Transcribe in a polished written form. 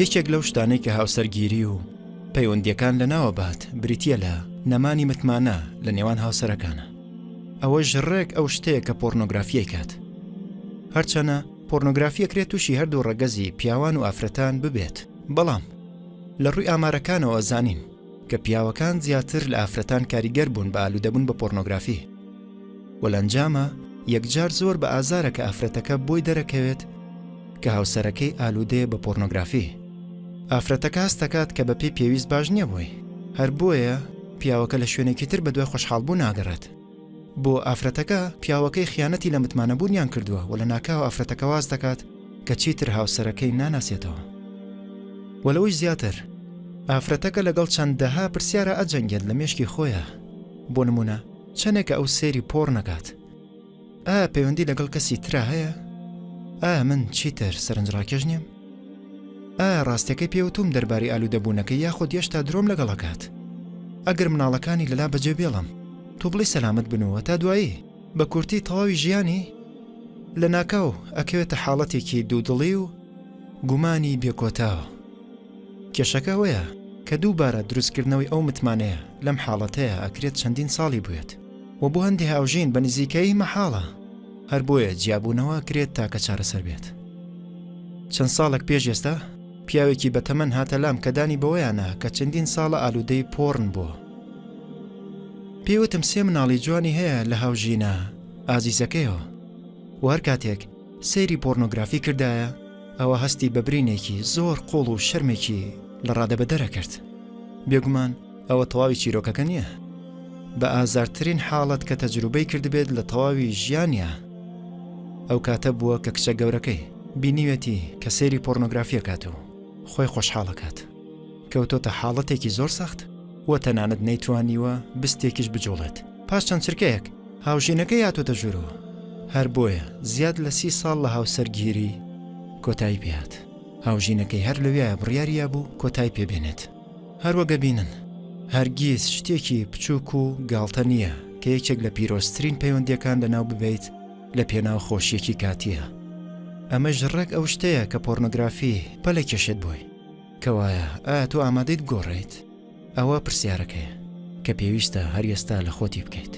یەکێک لەو شتانەی کە هاوسەرگیری و پەیوەندیەکان لە ناوە بات بریتیە لە نەمانی متمانە لە نێوان هاوسەرەکانە. ئەوە ژڕێک ئەو شتەیە کە پۆرنۆگرافیەی کات. هەرچەنە پۆرنۆگرافیە کرێت تووشی هەردوو ڕەگەزی پیاوان و ئافرەتان ببێت، بەڵام لە ڕووی ئامارەکانەوە زانین کە پیاوەکان زیاتر لە ئافرەتان کاریگەر بوون بە ئالوودەبوون بە پۆرنۆگرافی. وەلەنجامە یەکجار زۆر بە ئازارە کە ئافرەتەکە بۆی دەرەکەوێت کە هاوسەرەکەی ئالوودەیە بە پۆرنۆگرافی. ئافرەتەکە هەست دەکات کە بەپێی پێویست باش نییە بووی، هەر بۆیە پیاوەکە لە شوێنێکی تر بەدوای خۆشحاڵبوو ناگەڕێت. بۆ ئافرەتەکە پیاوەکەی خیانەتی لە متمانەبوونیان کردووە و لە ناکاوە ئافرەتەکە واز دەکات کە چیتر هاوسەرەکەی ناناسێتەوە. وەلەوەی زیاتر ئافرەتەکە لەگەڵ چەندەها پرسیارە ئەجەنگێت لە مێشکی خۆیە. بۆ نمونە چەندێکە ئەو سێری پۆڕ نەکات. ئایا پەیوەندی لەگەڵ کەسی ترا هەیە؟ ئایا من چیتر سەرنجڕاکێش نیم؟ ئایا ڕاستیەکەی پێوتوم دەربارەی ئالوودەبوونەکەی یاخود هێشتا درۆم لەگەڵەکات؟ ئەگەر مناڵەکانی لەلا بەجێ بێڵم تو بڵی سەلامت بنەوە تا دوایی بە کورتی تەواوی ژیانی لە ناکاو ئەکەوێتە حاڵەتێکی دوودڵی و گومانی بێکۆتاوە. کێشەکە وەیە کە دووبارە دروستکردنەوەی ئەو متمانەیە لەم حاڵەتەیە ئەکرێت چەندین ساڵی بوێت و بۆ هەندی هاوژین بە نزیکایی مەحاڵە، هەر بۆیە جیابوونەوە کرێت تاکە چارەسەر بێت. چەند ساڵێک پێش ئێستا پیاوێکی بەتەمەن هاتە لام کە دانی بەوەیانە کە چەندین ساڵە ئالوودەی پۆڕن بووە. پێوتم سێ مناڵی جوانی هەیە لە هاوژینە ئازیزەکەیەوە و هەر کاتێک سەیری پۆرنۆگرافی کردایە ئەوە هەستی بەبرینێکی زۆر قوڵ و شەرمێکی لە ڕادەبەدەرە کرد. بێگومان ئەوە تەواوی چیرۆکەکە نییە، بە ئازارترین حاڵەت کە تەجروبەی کردبێت لە تەواوی ژیانیە. ئەو کاتە بووە کە کچە گەورەکەی بینیوێتی کە سەیری پۆرنۆگرافیە کات و خۆی خۆشحاڵەکات. کەوتۆتە حاڵەتێکی زۆر سەخت وە تەنانەت نەیتوانیوە بستێکیش بجۆڵێت. پاش چەند چرکەیەک هاوژینەکەی هاتۆتە ژوورەوە. هەر بۆیە زیاد لە 30 ساڵ لە هاوسەرگیری کۆتایی پێهات. هاوژینەکەی هەر لەوێیە بڕیاریا بوو کۆتایی پێبێنێت. هەروەگە بینن هەرگیز شتێکی بچووک و گاڵتە نییە کە یەکێک لە پیرۆزترین پەیوەندیەکان لەناو ببیت لە پێناو خۆشیەکی کاتیە. ئەمە ژڕێک ئەو شتەیە کە پۆرنۆگرافی پەلە کێشێت بۆی. کەوایە ئایا تۆ ئامادەیت گۆڕیت؟ ئەوە پرسیارەکەیە کە پێویستە هەر ئێستا لە خۆتی بکەیت.